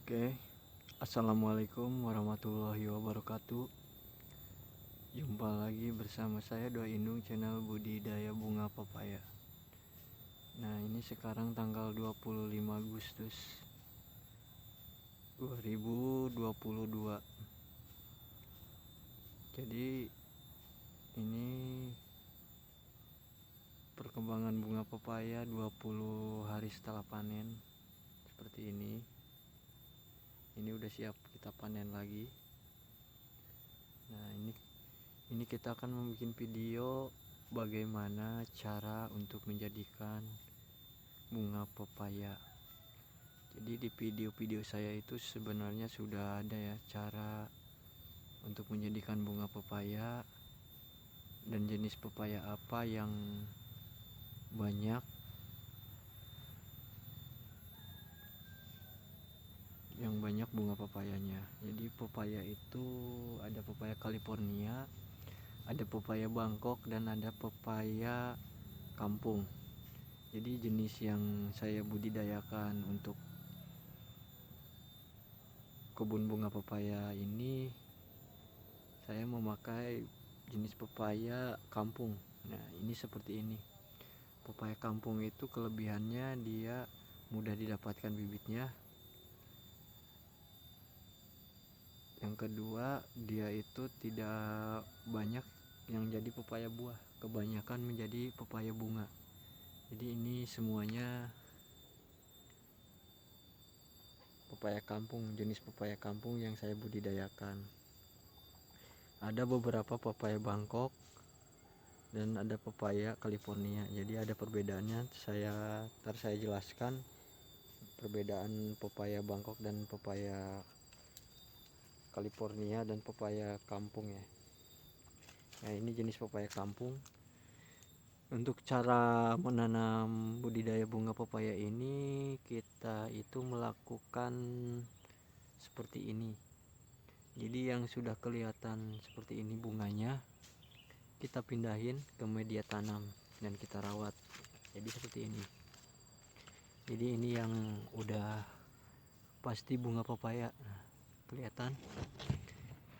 Oke, assalamualaikum warahmatullahi wabarakatuh. Jumpa lagi bersama saya Doa Indung, channel budidaya bunga pepaya. Nah, ini sekarang tanggal 25 Agustus 2022. Jadi ini perkembangan bunga pepaya 20 hari setelah panen. Seperti ini udah siap kita panen lagi. Nah, ini kita akan membuat video bagaimana cara untuk menjadikan bunga pepaya. Jadi di video-video saya itu sebenarnya sudah ada ya cara untuk menjadikan bunga pepaya dan jenis pepaya apa yang banyak bunga pepayanya. Jadi pepaya itu ada pepaya California, ada pepaya Bangkok, dan ada pepaya kampung. Jadi jenis yang saya budidayakan untuk kebun bunga pepaya ini, saya memakai jenis pepaya kampung. Nah, ini seperti ini. Pepaya kampung itu kelebihannya dia mudah didapatkan bibitnya. Yang kedua, dia itu tidak banyak yang jadi pepaya buah, kebanyakan menjadi pepaya bunga. Jadi ini semuanya pepaya kampung, jenis pepaya kampung yang saya budidayakan. Ada beberapa pepaya Bangkok dan ada pepaya California. Jadi ada perbedaannya, saya jelaskan perbedaan pepaya Bangkok dan pepaya California dan pepaya kampung ya. Nah, ini jenis pepaya kampung. Untuk cara menanam budidaya bunga pepaya ini, kita itu melakukan seperti ini. Jadi yang sudah kelihatan seperti ini bunganya, kita pindahin ke media tanam dan kita rawat. Jadi seperti ini. Jadi ini yang udah pasti bunga pepaya. Nah, kelihatan.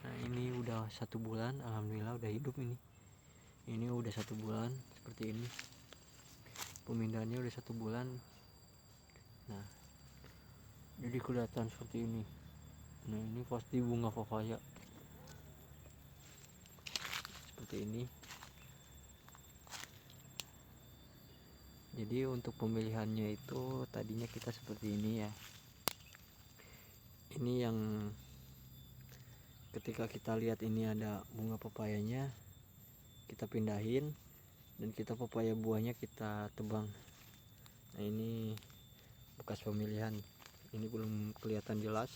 Nah, ini udah 1 bulan, alhamdulillah udah hidup ini. Ini udah 1 bulan seperti ini. Pemindahannya udah 1 bulan. Nah, jadi kelihatan seperti ini. Nah, ini pasti bunga pepaya. Seperti ini. Jadi untuk pemilihannya itu tadinya kita seperti ini ya. Ini yang ketika kita lihat ini ada bunga pepayanya, kita pindahin dan kita pepaya buahnya kita tebang. Nah, ini bekas pemilihan. Ini belum kelihatan jelas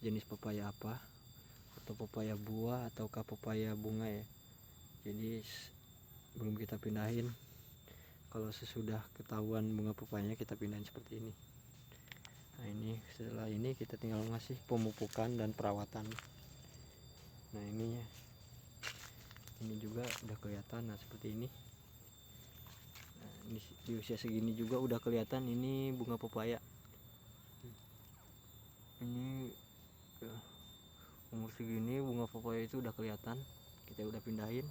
jenis pepaya apa, atau pepaya buah ataukah pepaya bunga ya. Jadi belum kita pindahin. Kalau sesudah ketahuan bunga pepayanya kita pindahin seperti ini. Nah, ini setelah ini kita tinggal ngasih pemupukan dan perawatan. Nah, ini juga udah kelihatan. Nah, seperti ini. Nah, ini di usia segini juga udah kelihatan ini bunga pepaya. Ini umur segini bunga pepaya itu udah kelihatan. Kita udah pindahin.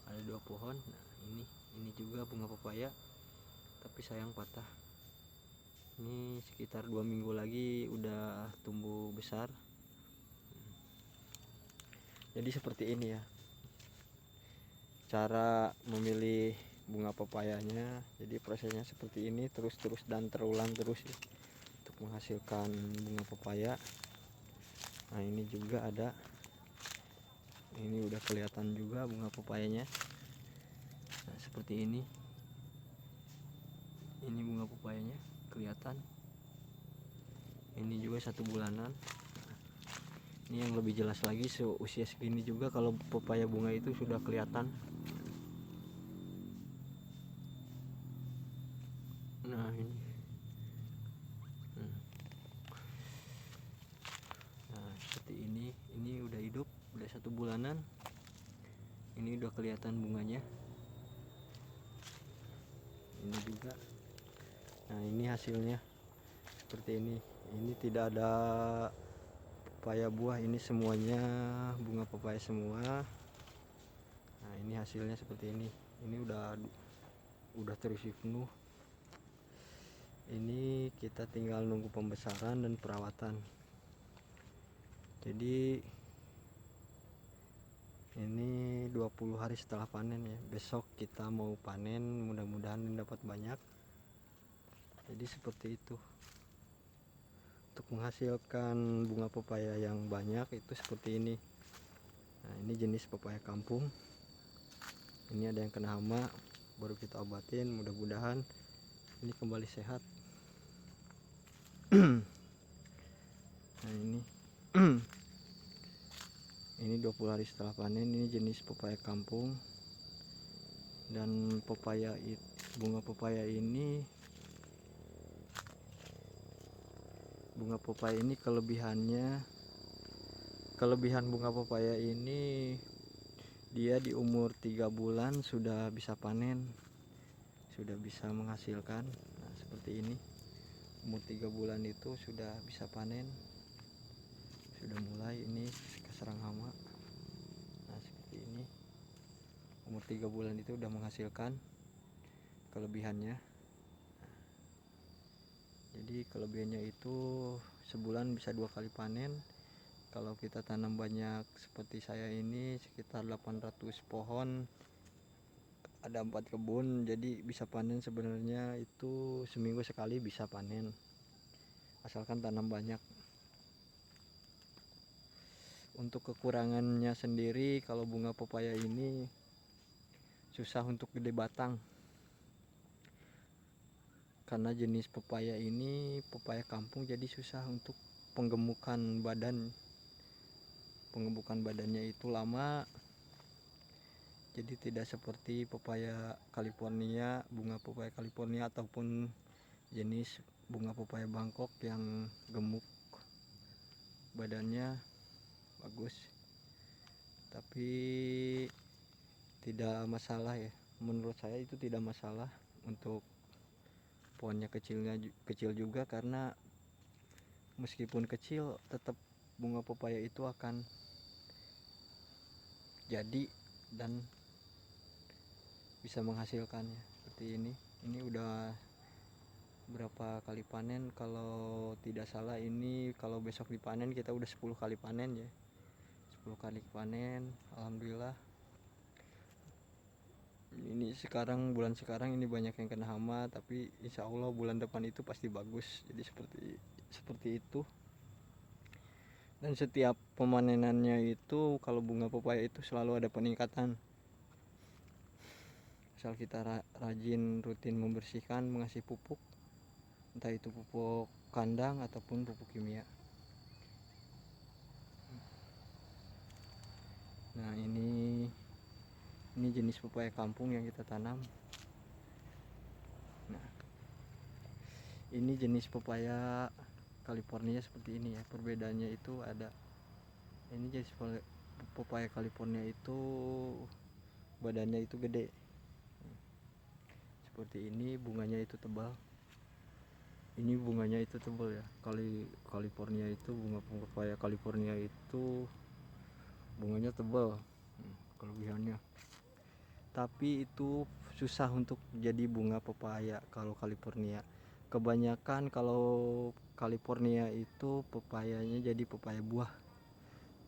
Ada 2 pohon. Nah, ini juga bunga pepaya, tapi sayang patah. Ini sekitar 2 minggu lagi udah tumbuh besar. Jadi seperti ini ya cara memilih bunga pepayanya. Jadi prosesnya seperti ini, terus dan terulang terus ya, untuk menghasilkan bunga pepaya. Nah, ini juga ada, ini udah kelihatan juga bunga pepayanya. Nah, seperti ini bunga pepayanya kelihatan. Ini juga 1 bulanan. Ini yang lebih jelas lagi seusia segini juga kalau pepaya bunga itu sudah kelihatan. Nah, ini nah seperti ini udah hidup, udah 1 bulanan. Ini udah kelihatan bunganya. Ini juga. Nah, ini hasilnya seperti ini. Ini tidak ada pepaya buah, ini semuanya bunga pepaya semua. Nah ini hasilnya seperti ini. Ini udah terisi penuh. Ini kita tinggal nunggu pembesaran dan perawatan. Jadi ini 20 hari setelah panen ya. Besok kita mau panen, mudah-mudahan dapat banyak. Jadi seperti itu. Untuk menghasilkan bunga pepaya yang banyak itu seperti ini. Nah ini jenis pepaya kampung. Ini ada yang kena hama, baru kita obatin, mudah-mudahan ini kembali sehat. Nah ini ini 20 hari setelah panen. Ini jenis pepaya kampung. Dan bunga pepaya ini kelebihan bunga pepaya ini, dia di umur 3 bulan sudah bisa panen, sudah bisa menghasilkan. Nah seperti ini, umur 3 bulan itu sudah bisa panen, sudah mulai ini keserang hama. Nah seperti ini, umur 3 bulan itu udah menghasilkan kelebihannya. Jadi kelebihannya itu sebulan bisa 2 kali panen. Kalau kita tanam banyak seperti saya ini, sekitar 800 pohon, ada 4 kebun, jadi bisa panen sebenarnya itu seminggu sekali bisa panen, asalkan tanam banyak. Untuk kekurangannya sendiri, kalau bunga pepaya ini susah untuk gede batang, karena jenis pepaya ini pepaya kampung, jadi susah untuk penggemukan badannya itu lama. Jadi tidak seperti pepaya California, bunga pepaya California ataupun jenis bunga pepaya Bangkok yang gemuk badannya, bagus. Tapi tidak masalah ya, menurut saya itu tidak masalah untuk pohonnya kecil juga, karena meskipun kecil tetap bunga pepaya itu akan jadi dan bisa menghasilkannya. Seperti ini udah berapa kali panen, kalau tidak salah ini kalau besok dipanen kita udah 10 kali panen ya, 10 kali panen. Alhamdulillah. Ini bulan sekarang ini banyak yang kena hama, tapi insya Allah bulan depan itu pasti bagus. Jadi seperti itu. Dan setiap pemanenannya itu, kalau bunga pepaya itu selalu ada peningkatan, asal kita rajin rutin membersihkan, mengasih pupuk, entah itu pupuk kandang ataupun pupuk kimia. Nah ini jenis pepaya kampung yang kita tanam. Nah ini jenis pepaya California seperti ini ya. Perbedaannya itu ada, ini jenis pepaya California itu badannya itu gede seperti ini, bunganya itu tebal. Ini bunganya itu tebal ya. California itu, bunga pepaya California itu bunganya tebal, kelebihannya. Tapi itu susah untuk jadi bunga pepaya kalau California. Kebanyakan kalau California itu pepayanya jadi pepaya buah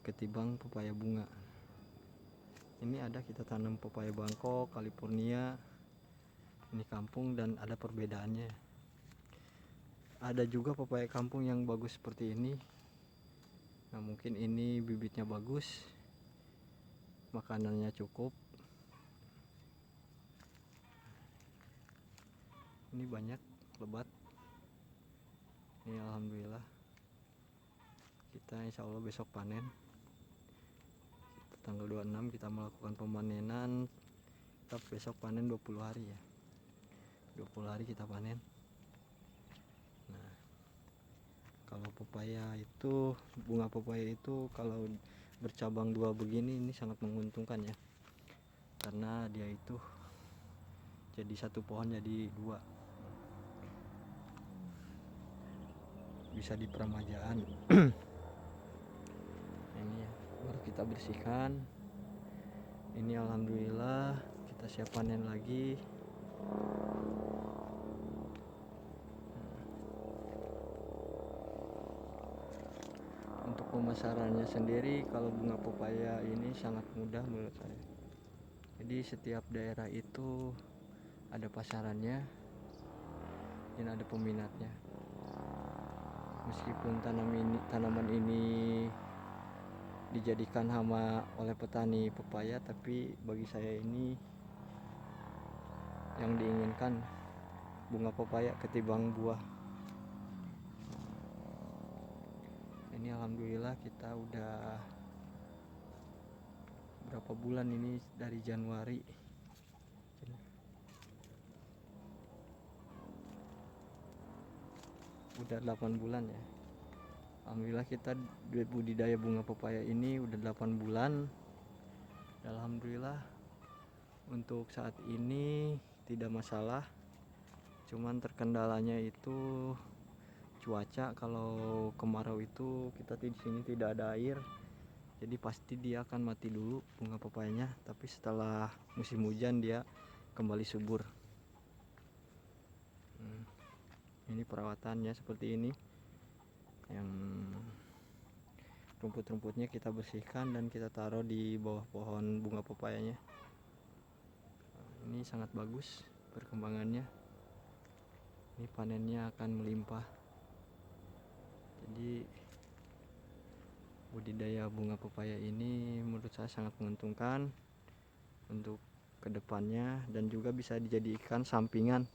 ketimbang pepaya bunga. Ini ada kita tanam pepaya Bangkok, California, ini kampung, dan ada perbedaannya. Ada juga pepaya kampung yang bagus seperti ini. Nah mungkin ini bibitnya bagus, makanannya cukup. Ini banyak lebat. Ini alhamdulillah. Kita insya Allah besok panen. Tanggal 26 kita melakukan pemanenan. Kita besok panen 20 hari ya. 20 hari kita panen. Nah, kalau pepaya itu, bunga pepaya itu kalau bercabang 2 begini, ini sangat menguntungkan ya. Karena dia itu jadi satu pohon jadi 2. bisa di peremajaan. Ini ya, baru kita bersihkan. Ini alhamdulillah kita siap panen lagi. Untuk pemasarannya sendiri, kalau bunga pepaya ini sangat mudah menurut saya. Jadi setiap daerah itu ada pasarannya dan ada peminatnya. Meskipun tanaman ini dijadikan hama oleh petani pepaya, tapi bagi saya ini yang diinginkan bunga pepaya ketimbang buah. Ini alhamdulillah kita udah berapa bulan ini, dari Januari. Udah 8 bulan ya. Alhamdulillah kita budidaya bunga pepaya ini udah 8 bulan. Alhamdulillah untuk saat ini tidak masalah. Cuman terkendalanya itu cuaca. Kalau kemarau itu kita di sini tidak ada air. Jadi pasti dia akan mati dulu bunga pepayanya, tapi setelah musim hujan dia kembali subur. Ini perawatannya seperti ini. Yang rumput-rumputnya kita bersihkan dan kita taruh di bawah pohon bunga pepayanya. Ini sangat bagus perkembangannya. Ini panennya akan melimpah. Jadi budidaya bunga pepaya ini menurut saya sangat menguntungkan untuk kedepannya, dan juga bisa dijadikan sampingan.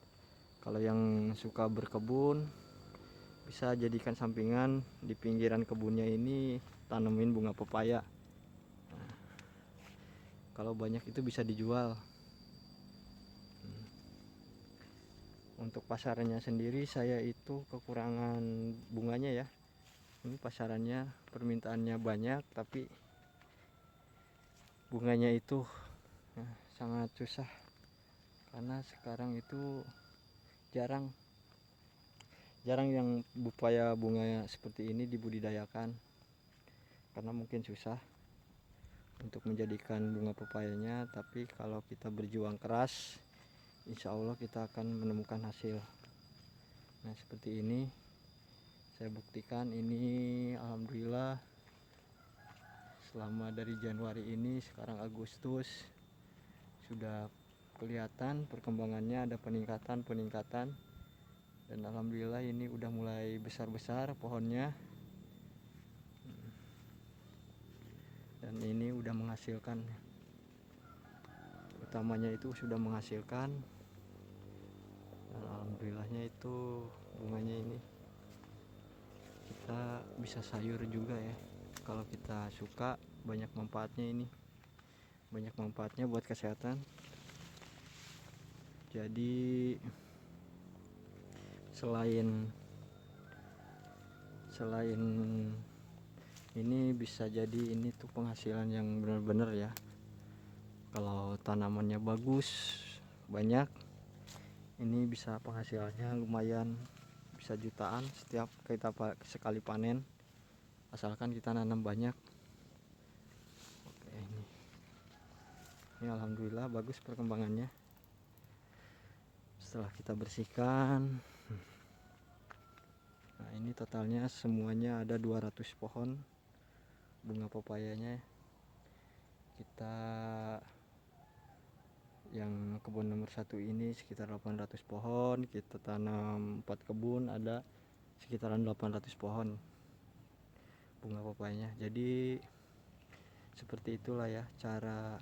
Kalau yang suka berkebun bisa jadikan sampingan, di pinggiran kebunnya ini tanemin bunga pepaya. Kalau banyak itu bisa dijual. Untuk pasarannya sendiri saya itu kekurangan bunganya ya. Ini pasarannya permintaannya banyak, tapi bunganya itu sangat susah, karena sekarang itu jarang yang upaya bunga seperti ini dibudidayakan, karena mungkin susah untuk menjadikan bunga pepayanya. Tapi kalau kita berjuang keras, insya Allah kita akan menemukan hasil. Nah seperti ini saya buktikan. Ini alhamdulillah selama dari Januari ini, sekarang Agustus, sudah kelihatan perkembangannya, ada peningkatan, dan alhamdulillah ini udah mulai besar-besar pohonnya, dan ini udah menghasilkan. Utamanya itu sudah menghasilkan, dan alhamdulillahnya itu bunganya ini kita bisa sayur juga ya. Kalau kita suka, banyak manfaatnya ini, banyak manfaatnya buat kesehatan. Jadi selain ini bisa jadi ini tuh penghasilan yang benar-benar ya. Kalau tanamannya bagus, banyak, ini bisa penghasilannya lumayan, bisa jutaan setiap kita sekali panen, asalkan kita nanam banyak. Oke, ini alhamdulillah bagus perkembangannya. Setelah kita bersihkan, nah ini totalnya semuanya ada 200 pohon bunga pepayanya. Kita yang kebun nomor 1 ini sekitar 800 pohon, kita tanam 4 kebun, ada sekitaran 800 pohon bunga pepayanya. Jadi seperti itulah ya cara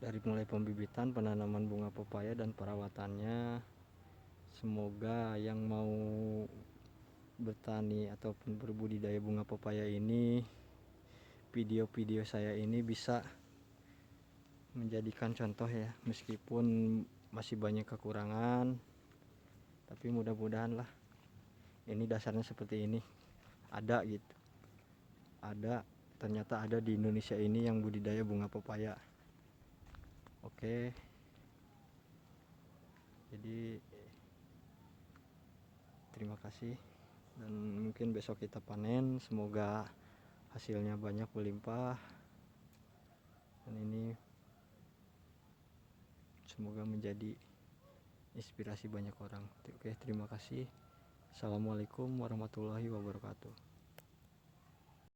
dari mulai pembibitan, penanaman bunga pepaya, dan perawatannya. Semoga yang mau bertani ataupun berbudidaya bunga pepaya ini, video-video saya ini bisa menjadikan contoh ya. Meskipun masih banyak kekurangan, tapi mudah-mudahan lah ini dasarnya seperti ini, ada gitu, ada, ternyata ada di Indonesia ini yang budidaya bunga pepaya. Oke, jadi terima kasih, dan mungkin besok kita panen, semoga hasilnya banyak berlimpah, dan ini semoga menjadi inspirasi banyak orang. Oke, terima kasih. Assalamualaikum warahmatullahi wabarakatuh.